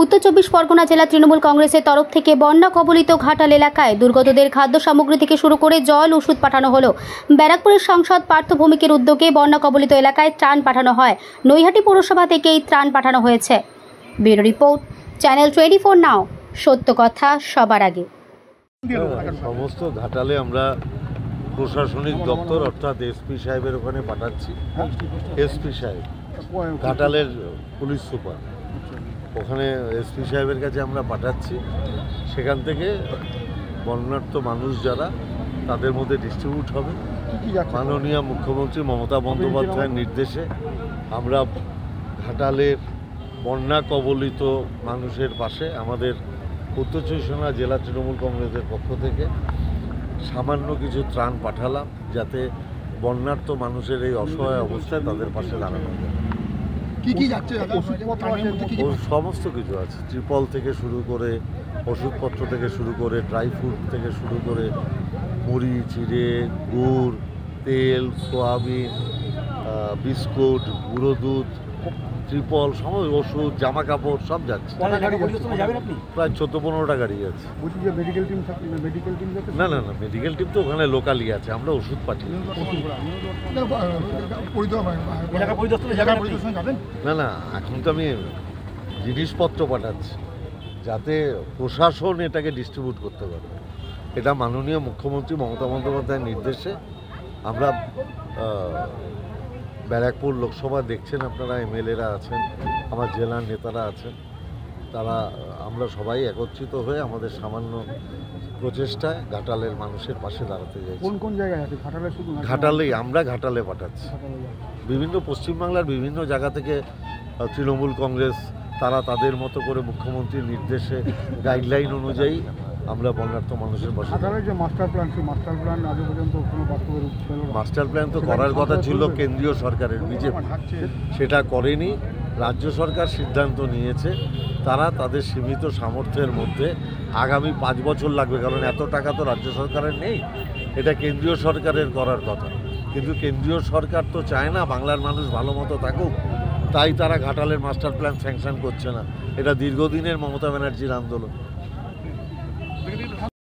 উত্তর 24 পরগনা জেলা তৃণমূল কংগ্রেসের তরফ থেকে বন্যা কবলিত ঘাটাল এলাকায় দুর্গতদের খাদ্য সামগ্রী থেকে শুরু করে জল ওষুধ পাঠানো হলো। ব্যারাকপুরের সাংসদ পার্থ ভৌমিকের উদ্যোগে বন্যা কবলিত এলাকায় ত্রাণ পাঠানো হয়। নৈহাটি পৌরসভা থেকে এই ত্রাণ পাঠানো হয়েছে। ব্যুরো রিপোর্ট, চ্যানেল 24 নাও, সত্য কথা সবার আগে। সমস্ত ঘাটালে আমরা প্রশাসনিক দপ্তর অর্থাৎ এসপি সাহেবের ওখানে পাঠাচ্ছি। এসপি সাহেব ঘাটালের পুলিশ সুপার, ওখানে এসপি সাহেবের কাছে আমরা পাঠাচ্ছি। সেখান থেকে বন্যার্ত মানুষ যারা, তাদের মধ্যে ডিস্ট্রিবিউট হবে। মাননীয় মুখ্যমন্ত্রী মমতা বন্দ্যোপাধ্যায়ের নির্দেশে আমরা ঘাটালের বন্যা কবলিত মানুষের পাশে আমাদের উত্তর 24 জেলা তৃণমূল কংগ্রেসের পক্ষ থেকে সামান্য কিছু ত্রাণ পাঠালাম, যাতে বন্যার্ত মানুষের এই অসহায় অবস্থায় তাদের পাশে দাঁড়ানো যায়। সমস্ত কিছু আছে, ত্রিপল থেকে শুরু করে, ওষুধপত্র থেকে শুরু করে, ড্রাই ফ্রুট থেকে শুরু করে, মুড়ি, চিড়ে, গুড়, তেল, সোয়াবিন, বিস্কুট, গুঁড়ো দুধ, ত্রিপল, সমস্ত ওষুধ, জামা কাপড় সব যাচ্ছে। প্রায় 14-15টা গাড়ি আছে। না না না, মেডিকেল টিম তো ওখানে লোকালি আছে, আমরা ওষুধ পাঠিয়ে। না না, এখন তো আমি জিনিসপত্র পাঠাচ্ছি যাতে প্রশাসন এটাকে ডিস্ট্রিবিউট করতে পারে। এটা মাননীয় মুখ্যমন্ত্রী মমতা বন্দ্যোপাধ্যায়ের নির্দেশে আমরা ব্যারাকপুর লোকসভা দেখছেন আপনারা, এমএলএরা আছেন, আমার জেলার নেতারা আছেন, তারা আমরা সবাই একত্রিত হয়ে আমাদের সামান্য প্রচেষ্টায় ঘাটালের মানুষের পাশে দাঁড়াতে যাই। কোন কোন জায়গায় আছে ঘাটালে? শুধু ঘাটালেই, আমরা ঘাটালে পাঠাচ্ছি। বিভিন্ন পশ্চিমবাংলার বিভিন্ন জায়গা থেকে তৃণমূল কংগ্রেস তারা তাদের মতো করে মুখ্যমন্ত্রীর নির্দেশে গাইডলাইন অনুযায়ী আমরা বন্যার্ত মানুষের পাশে। যে মাস্টার প্ল্যান, সেই মাস্টার প্ল্যান আজ পর্যন্ত কোনো বাস্তবে রূপ পেল না। মাস্টার প্ল্যান তো করার কথা ছিল কেন্দ্রীয় সরকারের, বিজেপি সেটা করেনি। রাজ্য সরকার সিদ্ধান্ত নিয়েছে তারা তাদের সীমিত সামর্থ্যের মধ্যে আগামী 5 বছর লাগবে, কারণ এত টাকা তো রাজ্য সরকারের নেই, এটা কেন্দ্রীয় সরকারের করার কথা। কিন্তু কেন্দ্রীয় সরকার তো চায় না বাংলার মানুষ ভালো মতো থাকুক, তাই তারা ঘাটালের মাস্টার প্ল্যান স্যাংশন করছে না। এটা দীর্ঘদিনের মমতা ব্যানার্জির আন্দোলন।